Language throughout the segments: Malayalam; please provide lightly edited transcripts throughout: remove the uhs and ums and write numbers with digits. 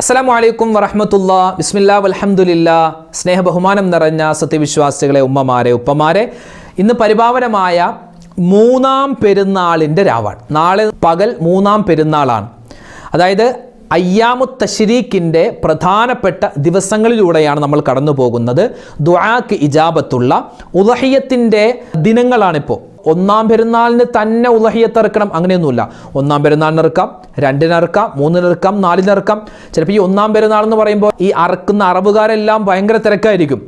അസ്സലാമു അലൈക്കും വറഹ്മത്തുള്ളാഹി ബിസ്മില്ലാ വൽഹംദുലില്ലാ. സ്നേഹ ബഹുമാനം നിറഞ്ഞ സത്യവിശ്വാസികളെ, ഉമ്മമാരെ, ഉപ്പമാരെ, ഇന്ന് പരിപാവനമായ മൂന്നാം പെരുന്നാളിൻ്റെ രാവാണ്. നാളെ പകൽ മൂന്നാം പെരുന്നാളാണ്. അതായത് അയ്യാമുത്ത് തശ്രീക്കിൻ്റെ പ്രധാനപ്പെട്ട ദിവസങ്ങളിലൂടെയാണ് നമ്മൾ കടന്നു പോകുന്നത്. ദുആക്ക് ഇജാബത്തുള്ള ഉളഹിയ്യത്തിൻ്റെ ദിനങ്ങളാണിപ്പോൾ. ഒന്നാം പെരുന്നാളിന് തന്നെ ഉളഹിയ്യത്ത് ഇറക്കണം അങ്ങനെയൊന്നുമില്ല. ഒന്നാം പെരുന്നാളിന് ഇറക്കാം, രണ്ടിനിറക്കാം, മൂന്നിനിറക്കാം, നാലിനിറക്കാം. ചിലപ്പോൾ ഈ ഒന്നാം പെരുന്നാൾ എന്ന് പറയുമ്പോൾ ഈ അറക്കുന്ന അറവുകാരെല്ലാം ഭയങ്കര തിരക്കായിരിക്കും.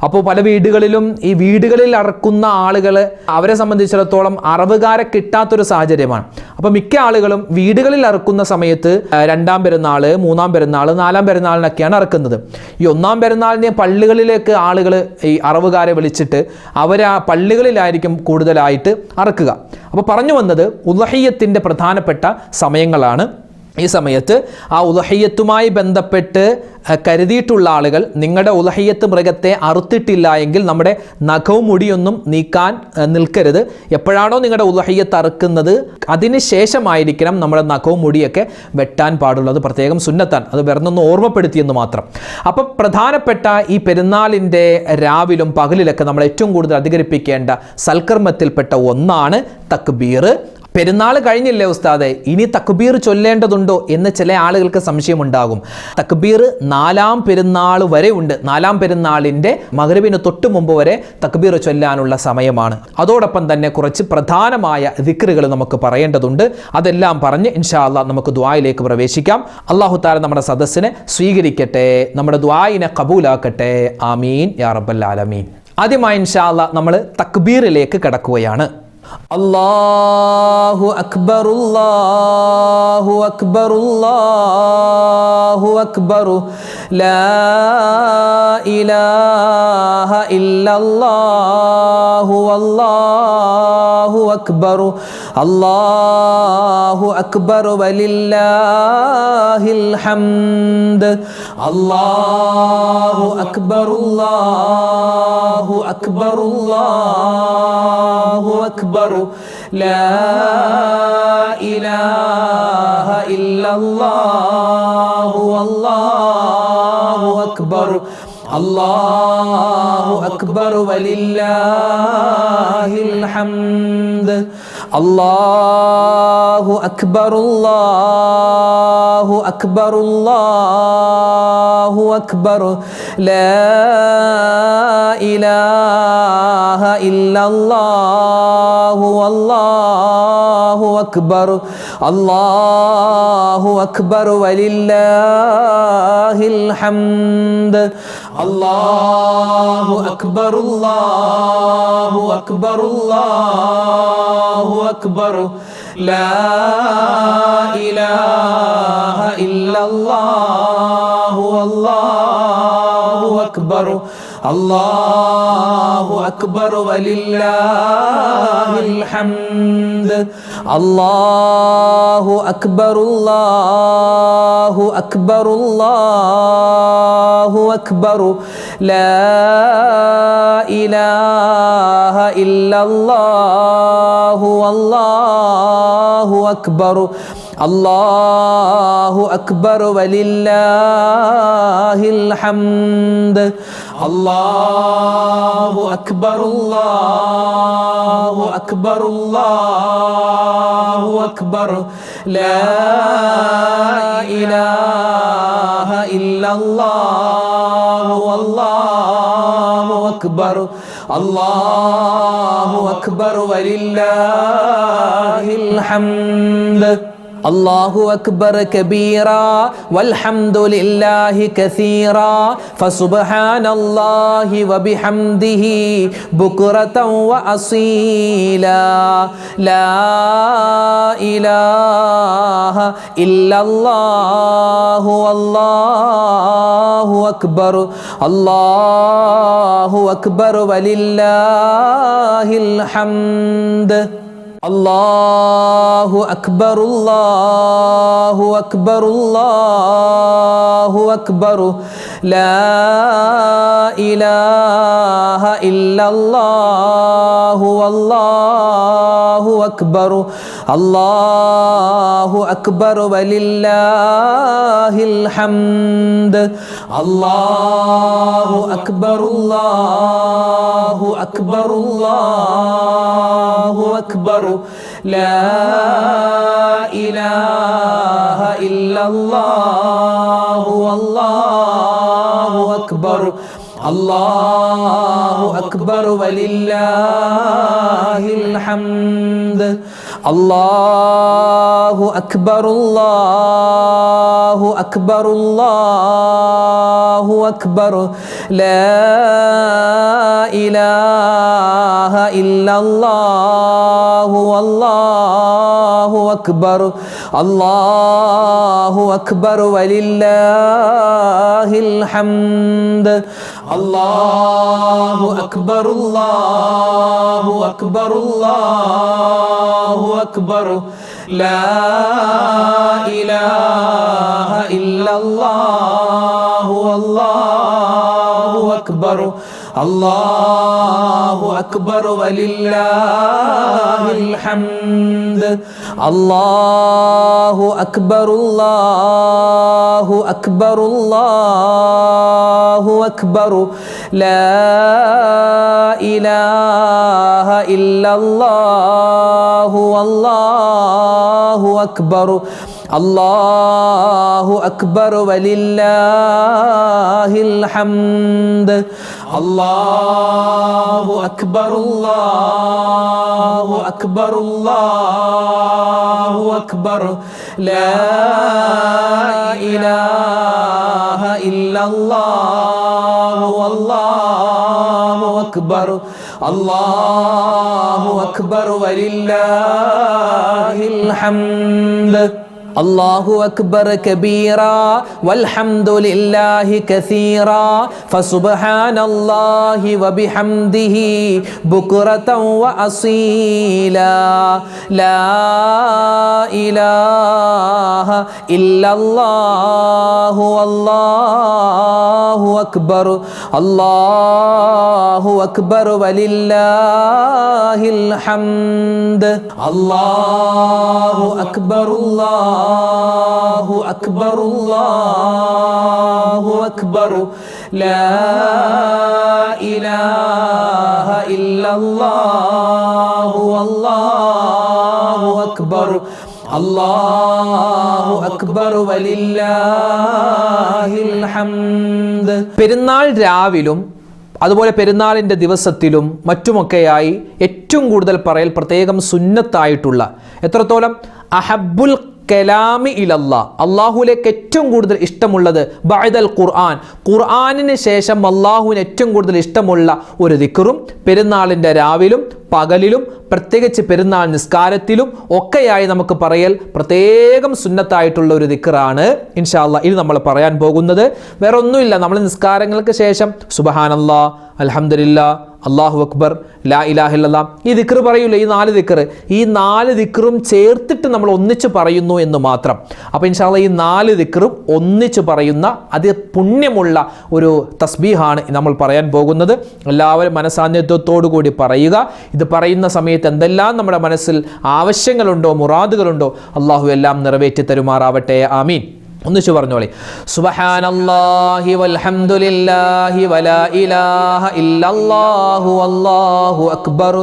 അപ്പോൾ പല വീടുകളിലും ഈ വീടുകളിൽ അറക്കുന്ന ആളുകൾ, അവരെ സംബന്ധിച്ചിടത്തോളം അറവുകാരെ കിട്ടാത്തൊരു സാഹചര്യമാണ്. അപ്പോൾ മിക്ക ആളുകളും വീടുകളിൽ അറക്കുന്ന സമയത്ത് രണ്ടാം പെരുന്നാൾ, മൂന്നാം പെരുന്നാൾ, നാലാം പെരുന്നാളിനൊക്കെയാണ് അറക്കുന്നത്. ഈ ഒന്നാം പെരുന്നാളിന് പള്ളികളിലേക്ക് ആളുകൾ ഈ അറവുകാരെ വിളിച്ചിട്ട് അവർ ആ പള്ളികളിലായിരിക്കും കൂടുതലായിട്ട് അറക്കുക. അപ്പോൾ പറഞ്ഞു വന്നത് ഉളഹിയ്യത്തിൻ്റെ പ്രധാനപ്പെട്ട സമയങ്ങളാണ്. ഈ സമയത്ത് ആ ഉളഹിയ്യത്തുമായി ബന്ധപ്പെട്ട് കരുതിയിട്ടുള്ള ആളുകൾ നിങ്ങളുടെ ഉളഹിയ്യത്ത് മൃഗത്തെ അറുത്തിട്ടില്ല എങ്കിൽ നമ്മുടെ നഖവും മുടിയൊന്നും നീക്കാൻ നിൽക്കരുത്. എപ്പോഴാണോ നിങ്ങളുടെ ഉളഹിയ്യത്ത് അറുക്കുന്നത് അതിന് ശേഷമായിരിക്കണം നമ്മുടെ നഖവും മുടിയൊക്കെ വെട്ടാൻ പാടുള്ളത്. പ്രത്യേകം സുന്നത്താൻ, അത് വെറുതെ ഓർമ്മപ്പെടുത്തിയെന്ന് മാത്രം. അപ്പം പ്രധാനപ്പെട്ട ഈ പെരുന്നാളിൻ്റെ രാവിലും പകലിലൊക്കെ നമ്മൾ ഏറ്റവും കൂടുതൽ അധികരിപ്പിക്കേണ്ട സൽക്കർമ്മത്തിൽപ്പെട്ട ഒന്നാണ് തക്ബീർ. പെരുന്നാൾ കഴിഞ്ഞില്ലേ ഉസ്താദെ, ഇനി തക്ബീർ ചൊല്ലേണ്ടതുണ്ടോ എന്ന് ചില ആളുകൾക്ക് സംശയമുണ്ടാകും. തക്ബീർ നാലാം പെരുന്നാൾ വരെ ഉണ്ട്. നാലാം പെരുന്നാളിൻ്റെ മഗ്‌രിബിന് തൊട്ട് മുമ്പ് വരെ തക്ബീർ ചൊല്ലാനുള്ള സമയമാണ്. അതോടൊപ്പം തന്നെ കുറച്ച് പ്രധാനമായ ദിക്റുകൾ നമുക്ക് പറയേണ്ടതുണ്ട്. അതെല്ലാം പറഞ്ഞ് ഇൻഷാ അല്ലാഹ് നമുക്ക് ദുആയിലേക്ക് പ്രവേശിക്കാം. അല്ലാഹു തആല നമ്മുടെ സദസ്സിനെ സ്വീകരിക്കട്ടെ, നമ്മുടെ ദുആയിനെ ഖബൂലാക്കട്ടെ. ആമീൻ യാ റബ്ബൽ ആലമീൻ. ആദ്യമായി ഇൻഷാ അല്ലാഹ് നമ്മൾ തക്ബീറിലേക്ക് കടക്കുകയാണ്. അല്ലാഹു അക്ബർ അല്ലാഹു അക്ബർ അല്ലാഹു അക്ബർ ലാ ഇലാഹ ഇല്ലല്ലാഹു അല്ലാഹു അക്ബർ അല്ലാഹു അക്ബർ വലില്ലാഹിൽ ഹംദ് അല്ലാഹു അക്ബർ അല്ലാഹു അക്ബർ അല്ലാഹു അക്ബർ لا إله إلا الله والله أكبر الله أكبر ولله الحمد الله أكبر الله أكبر الله أكبر لا إله إلا الله والله أكبر الله أكبر ولله الحمد الله أكبر الله أكبر الله أكبر لا إله إلا الله والله أكبر الله أكبر ولله الحمد الله أكبر الله أكبر الله أكبر لا إله إلا الله والله أكبر الله أكبر ولله الحمد الله أكبر الله أكبر الله أكبر لا إله إلا الله والله أكبر الله أكبر ولله الحمد الله أكبر كبيرا والحمد لله كثيرا فسبحان الله وبحمده بكرة وأصيلا لا إله إلا الله والله أكبر الله أكبر ولله الحمد الله أكبر الله أكبر الله أكبر لا إله إلا الله والله أكبر الله أكبر ولله الحمد الله أكبر الله أكبر الله أكبر لا إله إلا الله والله أكبر الله أكبر ولله الحمد الله أكبر الله أكبر الله أكبر لا إله إلا الله والله أكبر الله أكبر ولله الحمد الله أكبر الله أكبر الله أكبر لا إله إلا الله والله أكبر الله أكبر ولله الحمد الله أكبر الله أكبر الله أكبر لا إله إلا الله والله أكبر الله أكبر ولله الحمد الله أكبر الله أكبر الله أكبر لا إله إلا الله والله أكبر الله أكبر ولله الحمد الله أكبر كبيرا والحمد لله كثيرا فسبحان الله وبحمده بكرة وأصيلا لا إله إلا الله والله أكبر الله أكبر ولله الحمد الله أكبر الله أكبر الله أكبر لا إله إلا الله والله أكبر الله أكبر ولله الحمد പെരുന്നാൾ രാവിലും അതുപോലെ പെരുന്നാളിൻ്റെ ദിവസത്തിലും മറ്റുമൊക്കെയായി ഏറ്റവും കൂടുതൽ പറയൽ പ്രത്യേകം സുന്നത്തായിട്ടുള്ള എത്രത്തോളം അഹബ്ബുൽ കലാമി ഇലല്ലാ അള്ളാഹുലേക്ക് ഏറ്റവും കൂടുതൽ ഇഷ്ടമുള്ളത് ബഅദൽ ഖുർആൻ ഖുർആനിന് ശേഷം അള്ളാഹുവിന് ഏറ്റവും കൂടുതൽ ഇഷ്ടമുള്ള ഒരു ദിക്റും പെരുന്നാളിൻ്റെ രാവിലും പകലിലും പ്രത്യേകിച്ച് പെരുന്നാൾ നിസ്കാരത്തിലും ഒക്കെയായി നമുക്ക് പറയൽ പ്രത്യേകം സുന്നത്തായിട്ടുള്ള ഒരു ദിക്റാണ് ഇൻഷാ അല്ലാഹ് ഇത് നമ്മൾ പറയാൻ പോകുന്നത്. വേറെ ഒന്നുമില്ല, നമ്മൾ നിസ്കാരങ്ങൾക്ക് ശേഷം സുബ്ഹാനല്ലാഹ് അൽഹംദുലില്ലാഹ് അല്ലാഹു അക്ബർ ലാ ഇലാഹ ഇല്ലല്ലാഹ് ഈ ദിക്ർ പറയൂല, ഈ 4 ദിക്ർ, ഈ 4 ദിക്റും ചേർത്തിട്ട് നമ്മൾ ഒന്നിച്ച് പറയുന്നു എന്ന് മാത്രം. അപ്പോൾ ഇൻഷാ അല്ലാഹ് ഈ 4 ദിക്റും ഒന്നിച്ച് പറയുന്ന അതി പുണ്യമുള്ള ഒരു തസ്ബീഹാണ് നമ്മൾ പറയാൻ പോകുന്നത്. എല്ലാവരും മനസാന്നിധ്യത്തോടു കൂടി പറയുക. ഇത് പറയുന്ന സമയത്ത് എന്തെല്ലാം നമ്മുടെ മനസ്സിൽ ആവശ്യങ്ങളുണ്ടോ, മുറാദുകളുണ്ടോ, അള്ളാഹു എല്ലാം നിറവേറ്റി തരുമാറാവട്ടെ. ആമീൻ. ഒന്നിച്ചു പറഞ്ഞോളി. സുബ്ഹാനല്ലാഹി വൽഹംദുലില്ലാഹി വലാ ഇലാഹ ഇല്ലല്ലാഹു വല്ലാഹു അക്ബർ.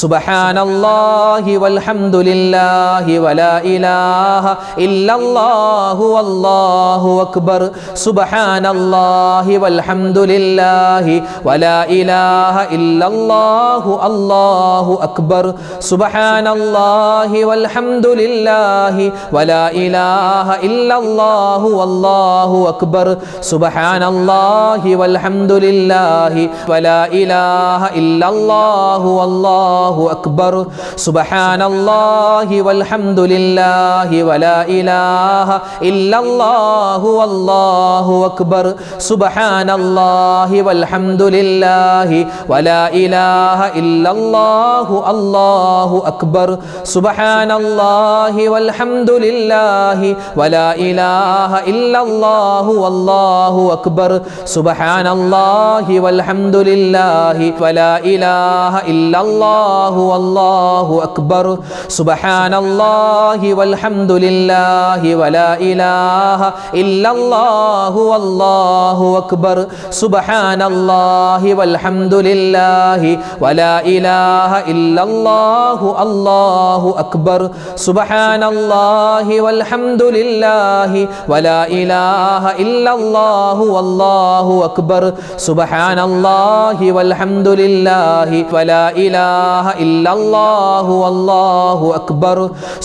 സുബ്ഹാനല്ലാഹി വൽഹംദുലില്ലാഹി വലാ ഇലാഹ ഇല്ലല്ലാഹു വല്ലാഹു അക്ബർ. സുബ്ഹാനല്ലാഹി വൽഹംദുലില്ലാഹി വലാ ഇലാഹ ഇല്ലല്ലാഹു അല്ലാഹു അക്ബർ. സുബ്ഹാനല്ലാഹി വൽഹംദുലില്ലാഹി വലാ ഇലാഹ ഇല്ലല്ലാഹു والله أكبر. سبحان الله والحمد لله ولا إله إلا الله والله أكبر. سبحان الله والحمد لله ولا إله إلا الله والله أكبر. سبحان الله والحمد لله ولا إله إلا الله الله أكبر. سبحان الله والحمد لله ولا إله ഇലാഹ ഇല്ലല്ലാഹു വല്ലാഹു അക്ബർ സുബ്ഹാനല്ലാഹി വൽഹംദുലില്ലാഹി വലാ ഇലാഹ ഇല്ലല്ലാഹു വല്ലാഹു അക്ബർ സുബ്ഹാനല്ലാഹി വൽഹംദുലില്ലാഹി വലാ ഇലാഹ ഇല്ലല്ലാഹു വല്ലാഹു അക്ബർ സുബ്ഹാനല്ലാഹി വൽഹംദുലില്ലാഹി വലാ ഇലാഹ ഇല്ലല്ലാഹു അല്ലാഹു അക്ബർ സുബ്ഹാനല്ലാഹി വൽഹംദുലില്ലാഹി വലാ ഇലാഹ ഇല്ലല്ലാഹു വല്ലാഹു അക്ബർ സുബ്ഹാനല്ലാഹി വൽഹംദുലില്ലാഹി വലാ ഇലാഹ ഇല്ലല്ലാഹു വല്ലാഹു അക്ബർ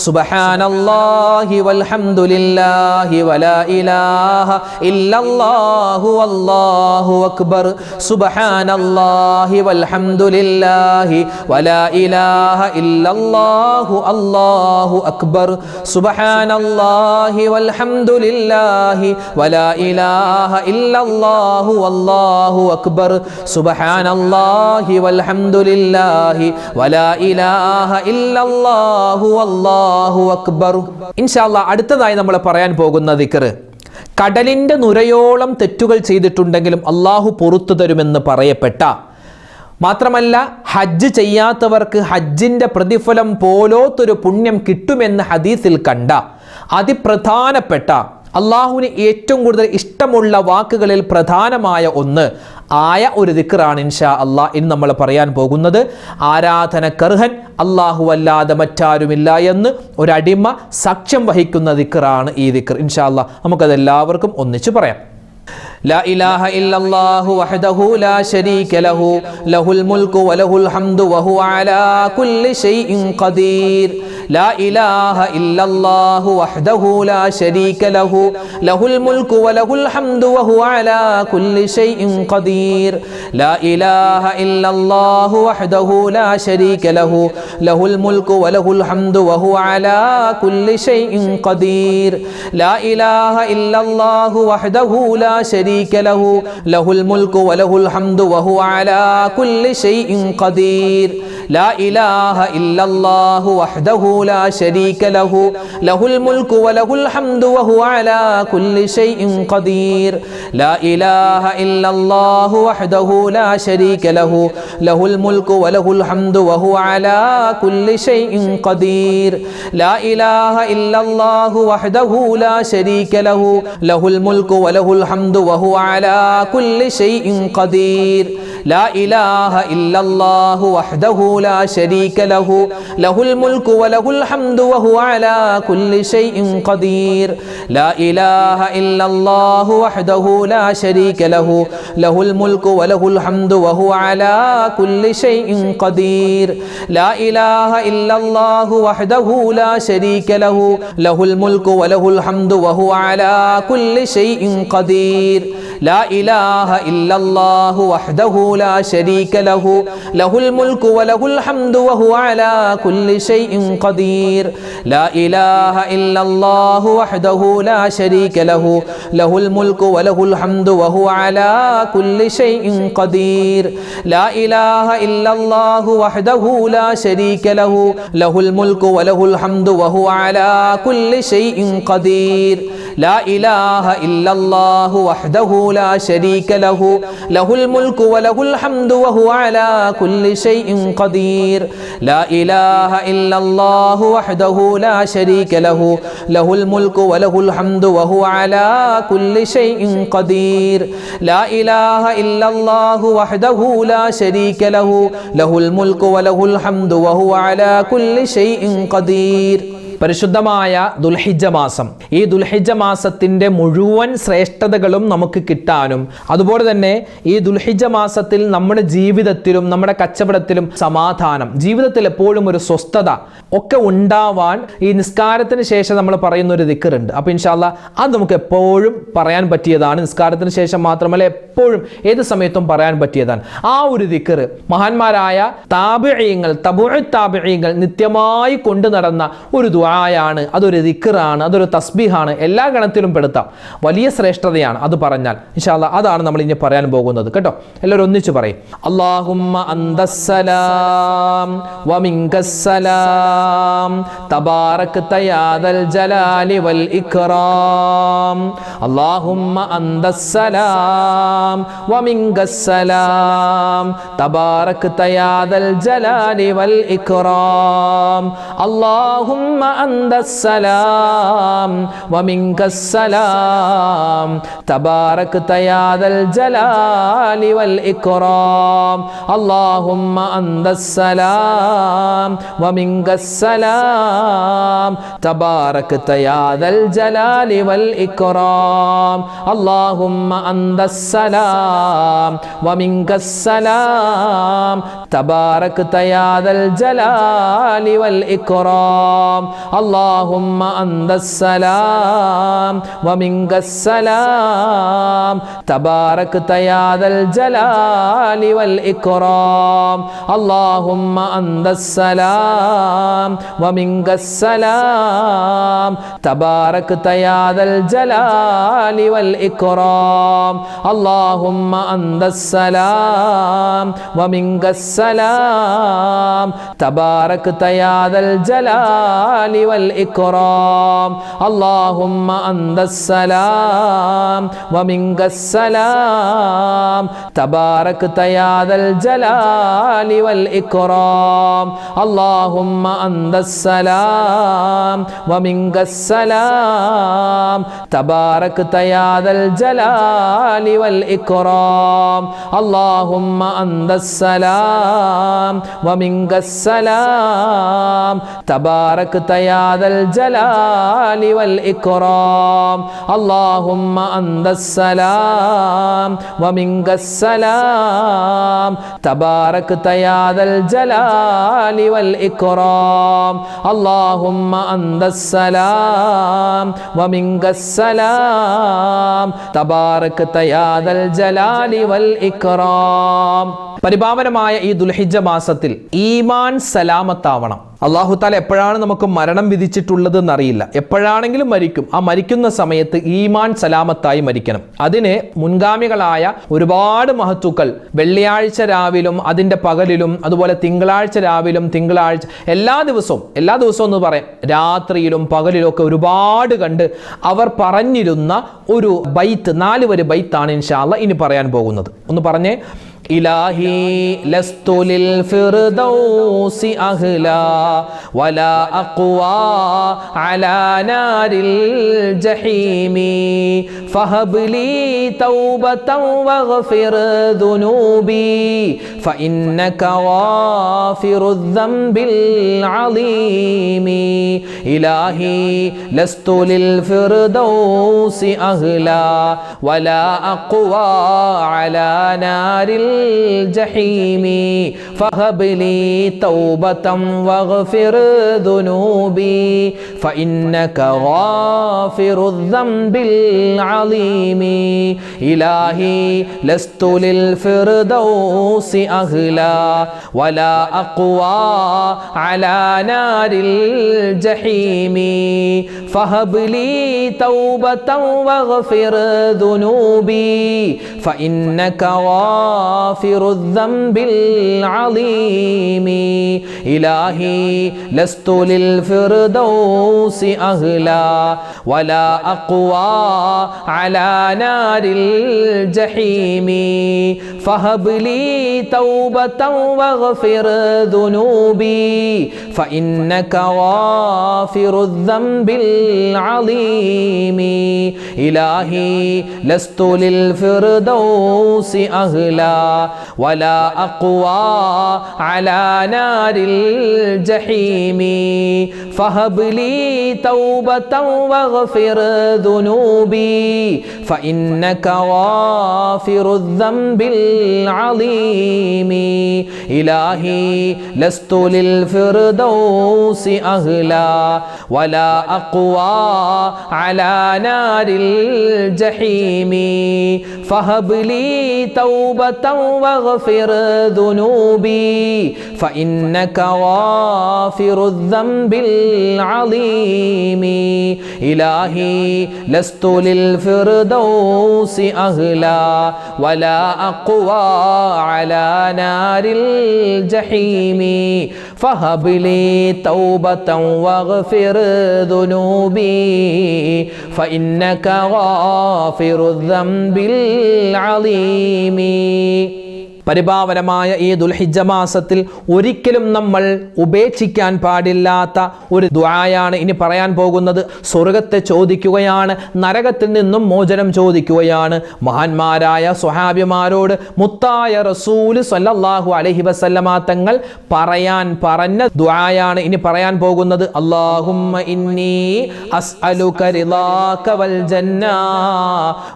സുബ്ഹാനല്ലാഹി വൽഹംദുലില്ലാഹി വലാ ഇലാഹ ഇല്ലല്ലാഹു വല്ലാഹു അക്ബർ സുബ്ഹാനല്ലാഹി വൽഹംദുലില്ലാഹി വലാ ഇലാഹ ഇല്ലല്ലാഹു അല്ലാഹു അക്ബർ സുബ്ഹാനല്ലാഹി വൽഹംദുലില്ലാഹി വലാ ഇലാഹ ഇല്ലല്ലാഹു വല്ലാഹു അക്ബർ സുബ്ഹാനല്ലാഹി വൽഹംദുലില്ലാഹി വലാ ഇലാഹ ഇല്ലല്ലാഹു വല്ലാഹു അക്ബർ. ഇൻഷാ അല്ലാഹ് അടുത്തതായി നമ്മൾ പറയാൻ പോകുന്ന ദിക്ർ, കടലിൻ്റെ നുരയോളം തെറ്റുകൾ ചെയ്തിട്ടുണ്ടെങ്കിലും അള്ളാഹു പൊറുത്തു തരുമെന്ന് പറയപ്പെട്ട, മാത്രമല്ല ഹജ്ജ് ചെയ്യാത്തവർക്ക് ഹജ്ജിൻ്റെ പ്രതിഫലം പോലോത്തൊരു പുണ്യം കിട്ടുമെന്ന് ഹദീസിൽ കണ്ട അതിപ്രധാനപ്പെട്ട അള്ളാഹുവിന് ഏറ്റവും കൂടുതൽ ഇഷ്ടമുള്ള വാക്കുകളിൽ പ്രധാനമായ ഒന്ന് ആയ ഒരു ദിക്റാണ് ഇൻഷാ അള്ളാഹ് ഇന്ന് നമ്മൾ പറയാൻ പോകുന്നത്. ആരാധനക്കർഹൻ അള്ളാഹു അല്ലാതെ മറ്റാരുമില്ല എന്ന് ഒരടിമ സാക്ഷ്യം വഹിക്കുന്ന ദിക്റാണ് ഈ ദിക്ർ. ഇൻഷാ അള്ളാഹ് നമുക്കതെല്ലാവർക്കും ഒന്നിച്ച് പറയാം. لا إله إلا الله وحده لا شريك له له الملك وله الحمد وهو على كل شيء قدير. لا إله إلا الله وحده لا شريك له له الملك وله الحمد وهو على كل شيء قدير. لا إله إلا الله وحده لا شريك له له الملك وله الحمد وهو على كل شيء قدير. لا إله إلا الله وحده لا شريك له له الملك وله الحمد وهو على كل شيء قدير. لا إله إلا الله وحده لا شريك له له الملك وله الحمد وهو على كل شيء قدير. لا إله إلا الله وحده لا شريك له له الملك وله الحمد وهو على كل شيء قدير. لا إله إلا الله وحده لا شريك له له الملك وله الحمد وهو على كل شيء قدير. لا إله إلا الله وحده لا شريك له له الملك وله الحمد وهو على كل شيء قدير. لا إله إلا الله وحده لا شريك له له الملك وله الحمد وهو على كل شيء قدير. لا إله إلا الله وحده لا شريك له له الملك وله الحمد وهو على كل شيء قدير. لا إله إلا الله وحده لا شريك له له الملك وله الحمد وهو على كل شيء قدير. لا إله إلا الله وحده لا شريك له له الملك وله الحمد وهو على كل شيء قدير. لا إله إلا الله وحده لا شريك له له الملك وله الحمد وهو على كل شيء قدير. لا إله إلا الله وحده لا شريك له له الملك وله الحمد وهو على كل شيء قدير. لا إله إلا الله وحده لا شريك له له الملك وله الحمد وهو على كل شيء قدير. لا إله إلا الله وحده لا شريك له له الملك وله الحمد وهو على كل شيء قدير. പരിശുദ്ധമായ ദുൽഹിജ്ജ മാസം, ഈ ദുൽഹിജ്ജ മാസത്തിൻ്റെ മുഴുവൻ ശ്രേഷ്ഠതകളും നമുക്ക് കിട്ടാനും അതുപോലെ തന്നെ ഈ ദുൽഹിജ്ജ മാസത്തിൽ നമ്മുടെ ജീവിതത്തിലും നമ്മുടെ കച്ചവടത്തിലും സമാധാനം, ജീവിതത്തിൽ എപ്പോഴും ഒരു സ്വസ്ഥത ഒക്കെ ഉണ്ടാവാൻ ഈ നിസ്കാരത്തിന് ശേഷം നമ്മൾ പറയുന്ന ഒരു ദിക്റുണ്ട്. അപ്പോൾ ഇൻഷാ അല്ലാഹ് അത് നമുക്ക് എപ്പോഴും പറയാൻ പറ്റിയതാണ്. നിസ്കാരത്തിന് ശേഷം മാത്രമല്ല, എപ്പോഴും ഏത് സമയത്തും പറയാൻ പറ്റിയതാണ്. ആ ഒരു ദിക്ർ മഹാന്മാരായ താബിഈങ്ങൾ, തബുഉ താബിഈങ്ങൾ നിത്യമായി കൊണ്ടു നടന്ന ഒരു ദുആ ദുആയാണ്, അതൊരു ദിക്റാണ്, അതൊരു തസ്ബീഹാണ്, എല്ലാ ഗണത്തിലും പെടുത്താം. വലിയ ശ്രേഷ്ഠതയാണ് അത് പറഞ്ഞാൽ. ഇൻഷാ അല്ലാഹ് അതാണ് നമ്മൾ ഇനി പറയാൻ പോകുന്നത് കേട്ടോ. എല്ലാവരും ഒന്നിച്ച് പറയും. അല്ലാഹുമ്മ അന്തസ്സലാം വമിൻകസ്സലാം തബാറക്ത യാ ദൽ ജലാലി വൽ ഇക്റാം. അല്ലാഹുമ്മ അന്തസ്സലാം വമിൻകസ്സലാം തബാറക്ത യാ ദൽ ജലാലി വൽ ഇക്റാം. അല്ലാഹുമ്മ അന്തസ്സലാം വമിൻകസ്സലാം തബാറക്ത യാ ദൽ ജലാലി വൽ ഇക്റാം. അല്ലാഹുമ്മ അന്തസ്സലാം വമിൻകസ്സലാം തബാറക്ത യാ ദൽ ജലാലി വൽ ഇക്റാം. അല്ലാഹുമ്മ അന്തസ്സലാം വമിൻകസ്സലാം തബാറക്ത യാ ദൽ ജലാലി വൽ ഇക്റാം. അല്ലാഹുമ്മ അന്തസ്സലാം വമിൻകസ്സലാം തബാറക്ത യാ ദൽ ജലാലി വൽ ഇക്റാം. അല്ലാഹുമ്മ അന്തസ്സലാം വമിൻകസ്സലാം തബാറക്ത യാ ദൽ ജലാലി വൽ ഇക്റാം. അല്ലാഹുമ്മ അന്തസ്സലാം വമിൻകസ്സലാം തബാറക്ത യാ ദൽ ജലാലി വൽ ഇക്റാം. അല്ലാഹുമ്മ അന്തസ്സലാം വമിൻകസ്സലാം തബാറക്ത യാ ദൽ ജലാലി വൽ ഇക്റാം. അല്ലാഹുമ്മ അന്തസ്സലാം വമിൻകസ്സലാം തബാറക്ത യാ ദൽ ജലാലി വൽ ഇക്റാം. അല്ലാഹുമ്മ അന്തസ്സലാം വമിൻകസ്സലാം തബാറക്ത യാ ദൽ ജലാലി വൽ ഇക്റാം. അല്ലാഹുമ്മ അന്തസ്സലാം വമിൻകസ്സലാം തബാറക്ത യാ ദൽ ജലാലി വൽ ഇക്റാം. അല്ലാഹുമ്മ അന്തസ്സലാം വമിൻകസ്സലാം തബാറക്ത യാ ദൽ ജലാലി വൽ ഇക്റാം. പരിപാവനമായ ഈ ദുൽഹിജ്ജ മാസത്തിൽ ഈമാൻ സലാമത്താവണം. അല്ലാഹു തആല എപ്പോഴാണ് നമുക്ക് മരണം വിധിച്ചിട്ടുള്ളത് എന്നറിയില്ല. എപ്പോഴാണെങ്കിലും മരിക്കും. ആ മരിക്കുന്ന സമയത്ത് ഈമാൻ സലാമത്തായി മരിക്കണം. അതിന് മുൻഗാമികളായ ഒരുപാട് മഹത്തുക്കൾ വെള്ളിയാഴ്ച രാവിലും അതിൻ്റെ പകലിലും അതുപോലെ തിങ്കളാഴ്ച രാവിലും തിങ്കളാഴ്ച എല്ലാ ദിവസവും എന്ന് പറയാം, രാത്രിയിലും പകലിലും ഒക്കെ ഒരുപാട് കണ്ട് അവർ പറഞ്ഞിരുന്ന ഒരു ബൈത്ത്, 4 വരി ബൈത്താണ് ഇൻഷാ അല്ലാഹ് ഇനി പറയാൻ പോകുന്നത്. ഒന്ന് പറഞ്ഞേ. ഇലാഹി ലസ്തു ലിൽ ഫിർദൗസി അഹ്ലാ വലാ അഖ്വാ അലാ നാരിൽ ജഹീമി ഫഹബ് ലീ തൗബതൻ വഗ്ഫിർ ദുനൂബി ഫഇന്നക ഗാഫിറുദ് ദംബിൽ അളീമി. ഇലാഹി ലസ്തു ലിൽ ഫിർദൗസി അഹ്ലാ വലാ അഖ്വാ അലാ നാരിൽ الجحيم فهب لي توبة واغفر ذنوبي فإنك غافر الذنب العظيم. إلهي لست للفردوس أهلا ولا أقوى على نار الجحيم فهب لي توبة واغفر ذنوبي فإنك غافر الذنب العظيم. إلهي لست للفردوس أهلا ولا أقوى على نار الجحيم فهب لي توبة واغفر ذنوبي فإنك غافر الذنب العظيم. إلهي لست للفردوس أهلا ولا أقوى على نار الجحيم فهب لي توبة واغفر ذنوبي فإنك غافر الذنب العظيم. إلهي لست للفردوس أهلا ولا أقوى على نار الجحيم فهب لي توبة واغفر ذنوبي فإنك غافر الذنب العظيم إلهي لست للفردوس أهلا ولا أقوى على نار الجحيم فهب لي توبة واغفر ذنوبي فإنك غافر الذنب العظيم. പരിപാവനമായ ഈ ദുൽഹിജ്ജ മാസത്തിൽ ഒരിക്കലും നമ്മൾ ഉപേക്ഷിക്കാൻ പാടില്ലാത്ത ഒരു ദുആയാണ് ഇനി പറയാൻ പോകുന്നത്. സ്വർഗത്തെ ചോദിക്കുകയാണ്, നരകത്തിൽ നിന്നും മോചനം ചോദിക്കുകയാണ്. മഹാന്മാരായ സ്വഹാബിമാരോട് മുത്തായ റസൂല് സ്വല്ലല്ലാഹു അലൈഹി വസല്ലമ തങ്ങൾ പറഞ്ഞ ദുആയാണ് ഇനി പറയാൻ പോകുന്നത്. അല്ലാഹുമ്മ ഇന്നി അസ്അലുക റിളാക വൽ ജന്ന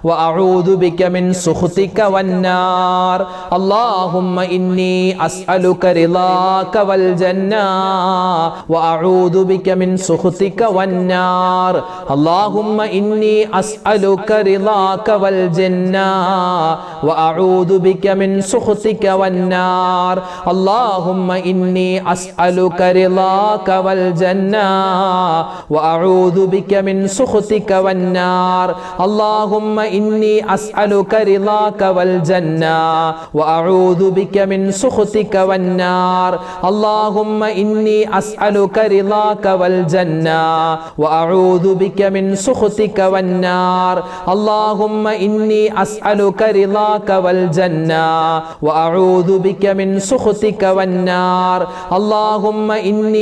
വഅഊദു ബിക മിൻ സുഖ്തിക വന്നാർ. اللهم إني أسألك رضاك والجنة وأعوذ بك من سخطك والنار. اللهم إني أسألك رضاك والجنة وأعوذ بك من سخطك والنار. اللهم إني أسألك رضاك والجنة وأعوذ بك من سخطك والنار. اللهم إني أسألك رضاك والجنة وأعوذ بك من سخطك والنار. اللهم إني أسألك رضاك والجنة وأعوذ بك من سخطك والنار. اللهم إني أسألك رضاك والجنة وأعوذ بك من سخطك والنار. اللهم إني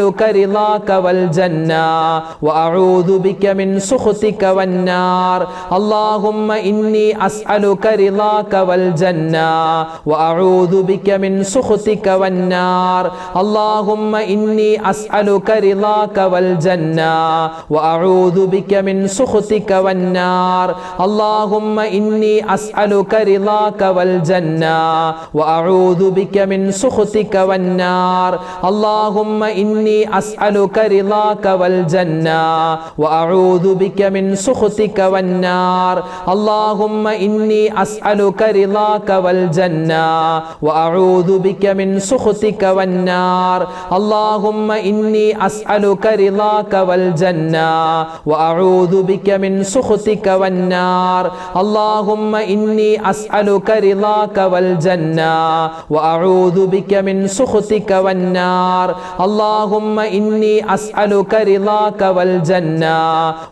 أسألك رضاك والجنة وأعوذ بك من سخطك والنار. اللهم إني أسألك رضاك والجنة وأعوذ بك من سخطك والنار. اللهم إني أسألك رضاك والجنة وأعوذ بك من سخطك والنار. اللهم إني أسألك رضاك والجنة وأعوذ بك من سخطك والنار. اللهم إني أسألك رضاك والجنة وأعوذ بك من سخطك والنار. اللهم إني أسألك رضاك والجنة وأعوذ بك من سخطك والنار. اللهم إني أسألك رضاك والجنة وأعوذ بك من سخطك والنار. اللهم إني أسألك رضاك والجنة وأعوذ بك من سخطك والنار. اللهم إني أسألك رضاك والجنة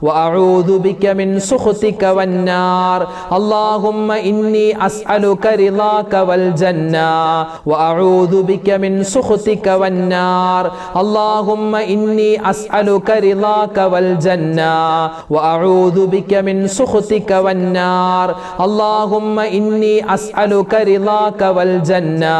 وأعوذ بك من سخطك والنار. اللهم إني أسألك رضاك والجنة وأعوذ بك من سخطك والنار. اللهم إني أسألك رضاك والجنة وأعوذ بك من سخطك والنار. اللهم إني أسألك رضاك والجنة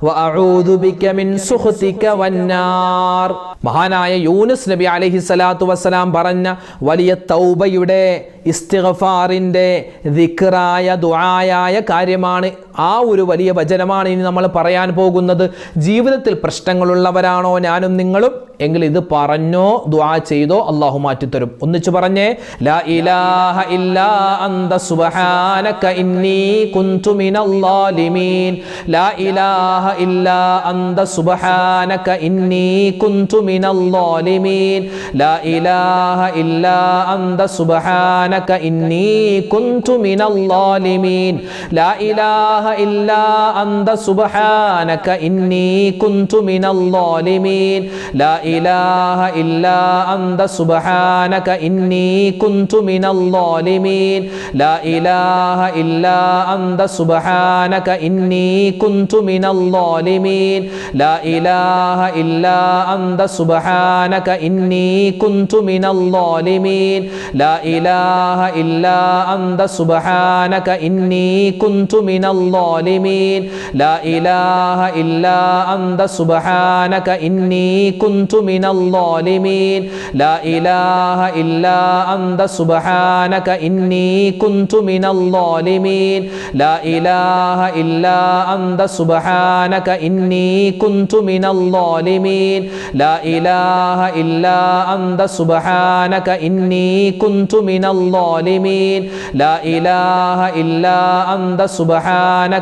وأعوذ بك من سخطك والنار. മഹാനായ യൂനുസ് നബി അലൈഹി സ്വലാത്തു വസ്സലാം പറഞ്ഞ വലിയ തൗബയുടെ ഇസ്തിഗ്ഫാറിൻ്റെ ദിക്റായ ദുആയായ കാര്യമാണ്. ആ ഒരു വലിയ വചനമാണ് ഇനി നമ്മൾ പറയാൻ പോകുന്നത്. ജീവിതത്തിൽ പ്രശ്നങ്ങളുള്ളവരാണോ ഞാനും നിങ്ങളും എങ്കിൽ ഇത് പറഞ്ഞോ ദുആ ചെയ്തോ അല്ലാഹു മാറ്റിത്തരും. ഒന്നിച്ചു പറഞ്ഞേ, ലാ ഇലാഹ ഇല്ലാ അന്ത സുബ്ഹാനക ഇന്നി കുന്തു മിനൽ ളാലിമീൻ. ലാ ഇലാഹ ഇല്ലാ അന്ത സുബ്ഹാനക ഇന്നി കുന്തു മിനൽ ളാലിമീൻ. ലാ ഇലാഹ ഇല്ലാ അന്ത സുബ്ഹാനക ഇന്നി കുന്തു മിനൽ ളാലിമീൻ. ലാ ഇലാഹ ഇല്ലാ അന്ത സുബ്ഹാനക ഇന്നി കുന്തു മിനൽ ളാലിമീൻ. ലാ ഇലാഹ ഇല്ലാ അന്ത സുബ്ഹാനക ഇന്നി കുന്തു മിനൽ ളാലിമീൻ. ലാ ഇലാഹ ഇല്ലാ അന്ത സുബ്ഹാനക ഇന്നി കുന്തു മിനൽ ളാലിമീൻ. ലാ ഇലാഹ ഇല്ലാ അന്ത സുബ്ഹാനക ഇന്നി കുന്തു മിനൽ ളാലിമീൻ. ലാ ഇലാഹ ഇല്ലാ അന്ത സുബ്ഹാനക ഇന്നി കുന്തു മിനൽ ളാലിമീൻ. ലാ ഇലാഹ ഇല്ലാ അന്ത സുബ്ഹാനക ഇന്നി കുന്തു മിനൽ ളാലിമീൻ. ലാ ഇലാഹ ഇല്ലാ അന്ത സുബ്ഹാനക ഇന്നി കുന്തു മിനൽ ളാലിമീൻ. ലാ ഇലാഹ ഇല്ലാ അന്ത സുബ്ഹാനക ഇന്നി കുന്തു മിനൽ ളാലിമീൻ. ലാ ഇലാഹ ഇല്ലാ അന്ത സുബ്ഹാനക ഇന്നി കുന്തു മിനൽ ളാലിമീൻ. ലാ ഇലാഹ ഇല്ലാ അന്ത സുബ്ഹാനക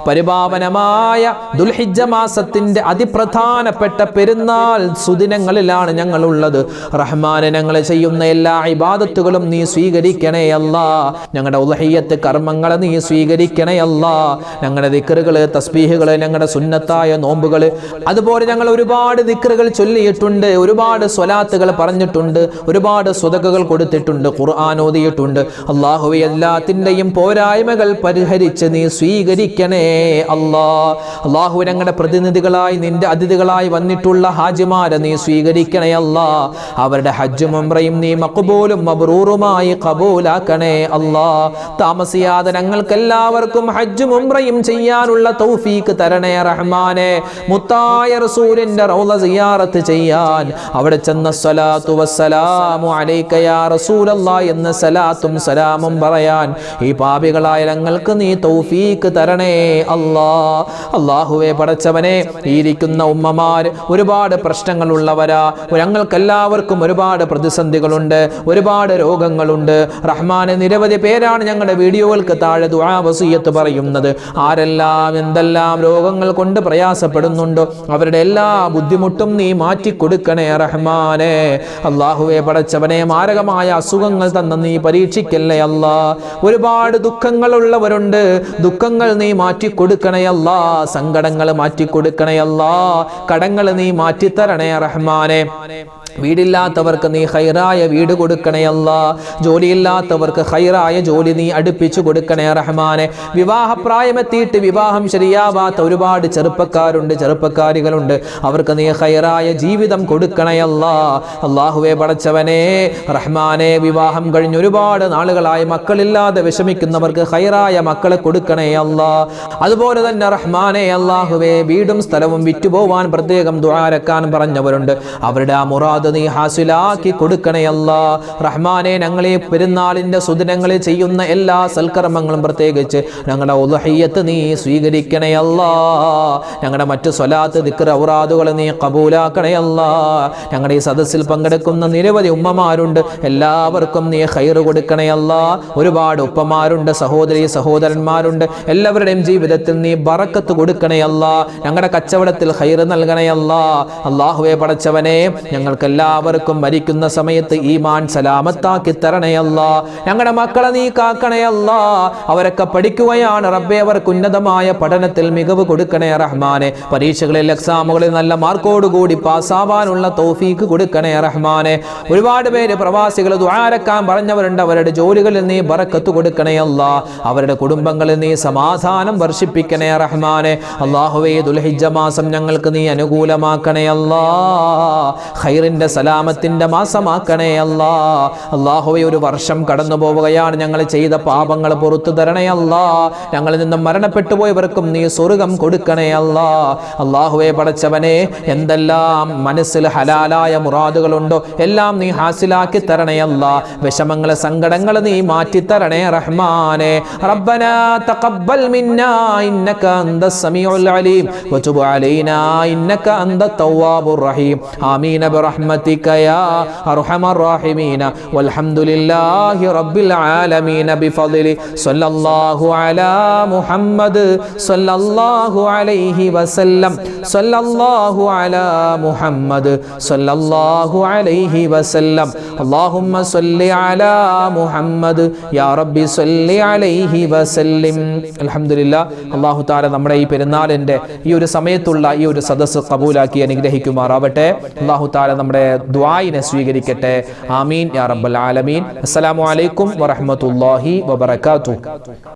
പരിപാവനമായ ദുൽഹിജ്ജ മാസത്തിന്റെ അതിപ്രധാനപ്പെട്ട പെരുന്നാൾ സുദിനങ്ങളിലാണ് ഞങ്ങൾ ഉള്ളത്. റഹ്മാനെ, ഞങ്ങൾ ചെയ്യുന്ന എല്ലാ ഇബാദത്തുകളും നീ സ്വീകരിക്കണേ അല്ലാ. ഞങ്ങളുടെ ഉദ്ഹിയ്യത്ത് കർമ്മങ്ങളെ നീ സ്വീകരിക്കണേ അല്ലാ. ഞങ്ങളുടെ ദിക്റുകള്, തസ്ബീഹുകള്, ഞങ്ങളുടെ സുന്നത്തായ നോമ്പുകള്, അതുപോലെ ഞങ്ങൾ ഒരുപാട് ദിക്റുകൾ ചൊല്ലിയിട്ടുണ്ട്, ഒരുപാട് സ്വലാത്തുകൾ പറഞ്ഞിട്ടുണ്ട്, ഒരുപാട് സ്വതകകൾ കൊടുത്തിട്ടുണ്ട്, ഖുർആൻ ഓതിയിട്ടുണ്ട്. അല്ലാഹുവേ, എല്ലാത്തിൻ്റെയും പോരായ്മകൾ പരിഹരിച്ച് നീ സ്വീകരിക്കണേ അല്ലാ. അല്ലാഹുവേ, ഞങ്ങളുടെ പ്രതിനിധികളായി, നിന്റെ അതിഥികളായി വന്നിട്ടുള്ള ഹാജിമാരെ നീ സ്വീകരിക്കണേ അല്ലാ. അവരുടെ ഹജ്ജും ഉംറയും നീ മഖ്ബൂലും മബ്റൂറുമായി ഖബൂലാക്കണേ അല്ലാ. താമസിയാതെ ഞങ്ങൾക്ക് എല്ലാവർക്കും ഹജ്ജും ഉംറയും ചെയ്യാനുള്ള തൗഫീഖ് തരണേ റഹ്മാനെ. മുത്തായ റസൂലിന്റെ റൗള സിയാറത്ത് ചെയ്യാൻ, അവിടെ ചെന്ന സ്വലാത്തു വസ്സലാമു അലൈക യാ റസൂലല്ലാഹ് എന്ന സലാത്തും സലാമും പറയാൻ ഈ പാപികളായ ഞങ്ങൾക്ക് നീ തൗഫീഖ് തരണേ അല്ലാ. അല്ലാഹുവേ, പടച്ചവനെ, ഇരിക്കുന്ന ഉമ്മമാർ ഒരുപാട് പ്രശ്നങ്ങളുള്ളവരാ. ഞങ്ങൾക്കെല്ലാവർക്കും ഒരുപാട് പ്രതിസന്ധികളുണ്ട്, ഒരുപാട് രോഗങ്ങളുണ്ട്. റഹ്മാനെ, നിരവധി പേരാണ് ഞങ്ങളുടെ വീഡിയോകൾക്ക് താഴെ ദുആ വസിയത്ത് പറയുന്നത്. ആരെല്ലാം എന്തെല്ലാം രോഗങ്ങൾ കൊണ്ട് പ്രയാസപ്പെടുന്നുണ്ടോ അവരുടെ എല്ലാ ബുദ്ധിമുട്ടും നീ മാറ്റിക്കൊടുക്കണേ റഹ്മാനെ. അല്ലാഹുവേ, പടച്ചവനെ, മാരകമായ അസുഖങ്ങൾ തന്ന നീ പരീക്ഷിക്കല്ലേ അല്ലാ. ഒരുപാട് ദുഃഖങ്ങളുള്ളവരുണ്ട്, ദുഃഖങ്ങൾ നീ മാറ്റിക്കൊടുക്കണേ അല്ലാ. സങ്കടങ്ങൾ മാറ്റിക്കൊടുക്കണേ അല്ലാ. കടങ്ങൾ നീ മാറ്റിത്തരണേ റഹ്മാനെ. വീടില്ലാത്തവർക്ക് നീ ഖൈറായ വീട് കൊടുക്കണേ അല്ലാ. ജോലിയില്ലാത്തവർക്ക് ഖൈറായ ജോലി നീ അടുപ്പിച്ചു കൊടുക്കണേ റഹ്മാനെ. വിവാഹപ്രായമെത്തിയിട്ട് വിവാഹം ശരിയാവാത്ത ഒരുപാട് ചെറുപ്പക്കാരുണ്ട്, ചെറുപ്പക്കാരികളുണ്ട്. അവർക്ക് നീ ഖൈറായ ജീവിതം കൊടുക്കണേ അല്ലാ. അല്ലാഹുവേ, പടച്ചവനെ, റഹ്മാനെ, വിവാഹം കഴിഞ്ഞ് ഒരുപാട് നാളുകളായി മക്കളില്ലാതെ വിഷമിക്കുന്നവർക്ക് ഖൈറായ മക്കളെ കൊടുക്കണേ അല്ലാ. അതുപോലെ തന്നെ റഹ്മാനെ, അല്ലാഹുവേ, വീടും സ്ഥലവും വിറ്റുപോവാൻ പ്രത്യേകം ദുആരക്കാൻ പറഞ്ഞവരുണ്ട്. അവരുടെ ആ മുറാദ് നീ ഹാസിലാക്കി കൊടുക്കണേ അല്ലാ. റഹ്മാനെ, ഞങ്ങളെ പെരുന്നാളിന്റെ സുദിനങ്ങളിൽ ചെയ്യുന്ന എല്ലാ സൽക്കർമ്മങ്ങളും, പ്രത്യേകിച്ച് ഞങ്ങളുടെ ഉദ്ഹിയ്യത്ത് നീ സ്വീകരിക്കണേ അല്ലാ. ഞങ്ങളുടെ മറ്റു സ്വലാത്ത്, ദിക്ർ, ഔറാദുകൾ നീ ഖബൂലാക്കണേ അല്ലാ. ഞങ്ങളുടെ ഈ സദസ്സിൽ പങ്കെടുക്കുന്ന നിരവധി ഉമ്മമാരുണ്ട്, എല്ലാവർക്കും നീ ഖൈറ് കൊടുക്കണേ അല്ലാ. ഒരുപാട് ഉപ്പമാരുണ്ട്, സഹോദരി സഹോദരന്മാരുണ്ട്. എല്ലാവരുടെയും ജീവിതത്തിൽ നീ ബറക്കത്ത് കൊടുക്കണേ അല്ലാ. ഞങ്ങളുടെ കച്ചവടത്തിൽ ഖൈറ് നൽകണേ അല്ലാ. അല്ലാഹുവേ, പടച്ചവനെ, ഞങ്ങൾക്ക് എല്ലാവർക്കും മരിക്കുന്ന സമയത്ത് ഈമാൻ സലാമത്താക്കി തരണേ അല്ലാ. ഞങ്ങളുടെ മക്കളെ നീ കാക്കണേ അല്ലാ. അവരൊക്കെ പഠിക്കുകയാണ് റബ്ബേ, അവർക്ക് ഉന്നതമായ പഠനത്തിൽ മികവ് കൊടുക്കണേ റഹ്മാനെ. പരീക്ഷകളിൽ, എക്സാമുകളിൽ നല്ല മാർക്കോടുകൂടി പാസ്സാവാനുള്ള തൗഫീഖ് കൊടുക്കണേ റഹ്മാനെ. ഒരുപാട് പേര് പ്രവാസികൾ ദുആരക്കാൻ പറഞ്ഞവരുണ്ട്. അവരുടെ ജോലികളിൽ നീ ബറക്കത്ത് കൊടുക്കണേ അല്ലാ. അവരുടെ കുടുംബങ്ങളിൽ നീ സമാധാനം വർഷിപ്പിക്കണേ റഹ്മാനെ. അല്ലാഹുവേ, ദുൽഹിജ്ജ മാസം ഞങ്ങൾക്ക് നീ അനുകൂലമാക്കണേ അല്ലാ. ഖൈറിന്റെ സലാമത്തിന്റെ മാസമാക്കണേ അല്ലാ. അല്ലാഹുവേ, ഒരു വർഷം കടന്നു പോവുകയാണ്. ഞങ്ങൾ ചെയ്ത പാപങ്ങൾ പുറത്തു തരണേ അല്ലാ. ഞങ്ങളിൽ നിന്നും മരണപ്പെട്ടു പോയവർക്കും നീ സ്വർഗ്ഗം കൊടുക്കണേ അല്ലാ. അല്ലാഹുവേ, പടച്ചവനെ, എന്തെല്ലാം മനസ്സിൽ ഹലാലായ മുറാദുകളുണ്ടോ എല്ലാം നീ ഹാസിലാക്കി തരണേ അല്ലാ. വിഷമങ്ങളെ, സങ്കടങ്ങൾ നീ മാറ്റി തരണേ റഹ്മാനെ. റബ്ബനാ തഖബ്ബൽ മിന്നാ ഇന്നക അന്തസ് സമീഉൽ അലീം വതുബ് അലൈനാ ഇന്നക അന്തത് തവ്വാബുർ റഹീം. ആമീൻ برحمتك يا أرحم الراحمين والحمد لله رب العالمين بفضل صلى الله على محمد صلى الله عليه وسلم صلى الله على محمد صلى الله عليه وسلم اللهم صل على محمد يا رب صل عليه وسلم. അൽഹംദുലില്ലാ, അല്ലാഹു തആല നമ്മുടെ ഈ പെരുന്നാളിന്റെ ഈ ഒരു സമയത്തുള്ള ഈ ഒരു സദസ്സ് ഖബൂലാക്കി അനുഗ്രഹിക്കുമാറാവട്ടെ. അല്ലാഹു തആല നമ്മുടെ ദുആയിനെ സ്വീകരിക്കട്ടെ. ആമീൻ യാ റബ്ബൽ ആലമീൻ. അസ്സലാമു അലൈക്കും വറഹ്മത്തുള്ളാഹി വബറകാതുഹു.